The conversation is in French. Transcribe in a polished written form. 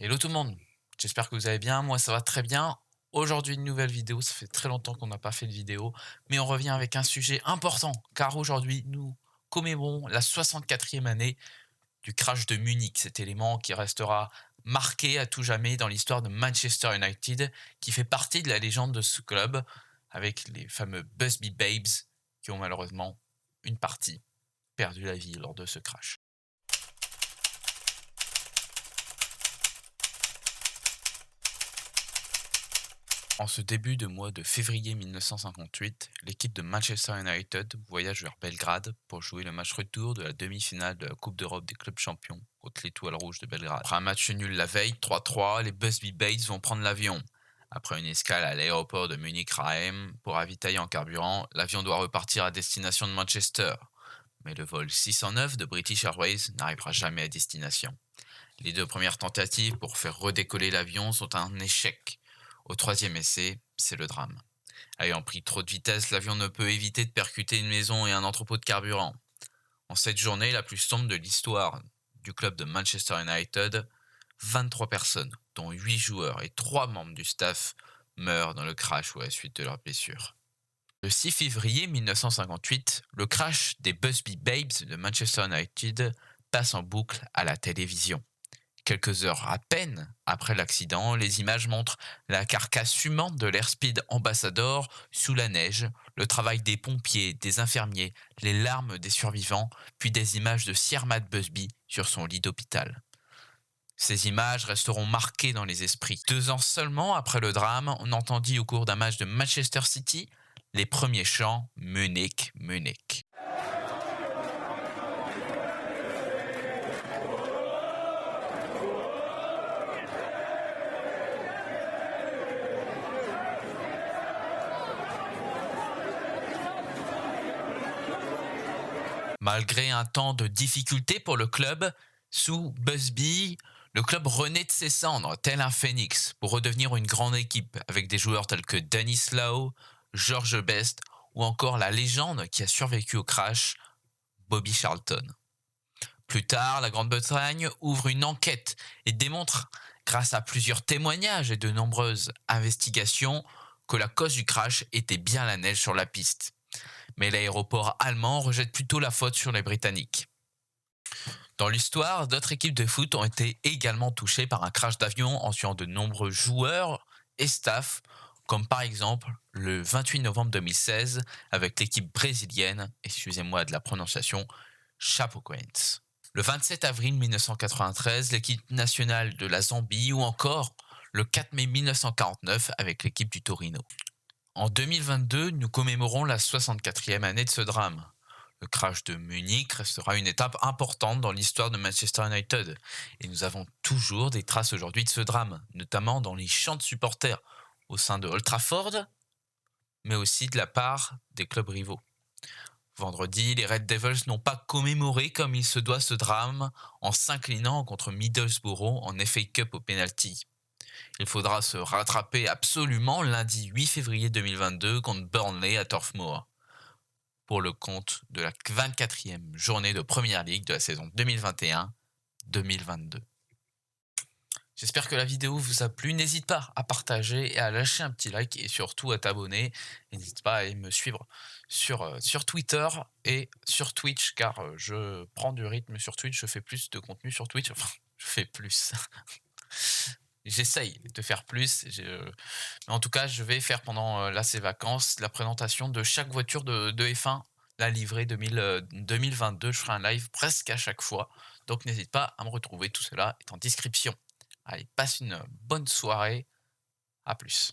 Hello tout le monde, j'espère que vous allez bien, moi ça va très bien. Aujourd'hui une nouvelle vidéo, ça fait très longtemps qu'on n'a pas fait de vidéo, mais on revient avec un sujet important, car aujourd'hui nous commémorons la 64e année du crash de Munich, cet élément qui restera marqué à tout jamais dans l'histoire de Manchester United, qui fait partie de la légende de ce club, avec les fameux Busby Babes, qui ont malheureusement une partie perdu la vie lors de ce crash. En ce début de mois de février 1958, l'équipe de Manchester United voyage vers Belgrade pour jouer le match retour de la demi-finale de la Coupe d'Europe des clubs champions contre l'Étoile Rouge de Belgrade. Après un match nul la veille, 3-3, les Busby Babes vont prendre l'avion. Après une escale à l'aéroport de Munich-Rahem pour ravitailler en carburant, l'avion doit repartir à destination de Manchester. Mais le vol 609 de British Airways n'arrivera jamais à destination. Les deux premières tentatives pour faire redécoller l'avion sont un échec. Au troisième essai, c'est le drame. Ayant pris trop de vitesse, l'avion ne peut éviter de percuter une maison et un entrepôt de carburant. En cette journée la plus sombre de l'histoire du club de Manchester United, 23 personnes, dont 8 joueurs et 3 membres du staff, meurent dans le crash ou à la suite de leurs blessures. Le 6 février 1958, le crash des Busby Babes de Manchester United passe en boucle à la télévision. Quelques heures à peine après l'accident, les images montrent la carcasse fumante de l'Airspeed Ambassador sous la neige, le travail des pompiers, des infirmiers, les larmes des survivants, puis des images de Sir Matt Busby sur son lit d'hôpital. Ces images resteront marquées dans les esprits. 2 ans seulement après le drame, on entendit au cours d'un match de Manchester City les premiers chants Munich, Munich. Malgré un temps de difficulté pour le club, sous Busby, le club renaît de ses cendres, tel un phénix, pour redevenir une grande équipe, avec des joueurs tels que Dennis Law, George Best, ou encore la légende qui a survécu au crash, Bobby Charlton. Plus tard, la Grande-Bretagne ouvre une enquête et démontre, grâce à plusieurs témoignages et de nombreuses investigations, que la cause du crash était bien la neige sur la piste. Mais l'aéroport allemand rejette plutôt la faute sur les Britanniques. Dans l'histoire, d'autres équipes de foot ont été également touchées par un crash d'avion en tuant de nombreux joueurs et staff, comme par exemple le 28 novembre 2016 avec l'équipe brésilienne, excusez-moi de la prononciation, Chapecoense. Le 27 avril 1993, l'équipe nationale de la Zambie ou encore le 4 mai 1949 avec l'équipe du Torino. En 2022, nous commémorons la 64e année de ce drame. Le crash de Munich restera une étape importante dans l'histoire de Manchester United. Et nous avons toujours des traces aujourd'hui de ce drame, notamment dans les chants de supporters au sein de Old Trafford, mais aussi de la part des clubs rivaux. Vendredi, les Red Devils n'ont pas commémoré comme il se doit ce drame en s'inclinant contre Middlesbrough en FA Cup au penalty. Il faudra se rattraper absolument lundi 8 février 2022 contre Burnley à Turf Moor pour le compte de la 24e journée de Première Ligue de la saison 2021-2022. J'espère que la vidéo vous a plu. N'hésite pas à partager et à lâcher un petit like et surtout à t'abonner. N'hésite pas à aller me suivre sur Twitter et sur Twitch car je prends du rythme sur Twitch. Je fais plus de contenu sur Twitch. Enfin, je fais plus. J'essaye de faire plus. Mais en tout cas, je vais faire pendant là ces vacances la présentation de chaque voiture de F1, la livrée 2022. Je ferai un live presque à chaque fois. Donc n'hésite pas à me retrouver. Tout cela est en description. Allez, passe une bonne soirée. À plus.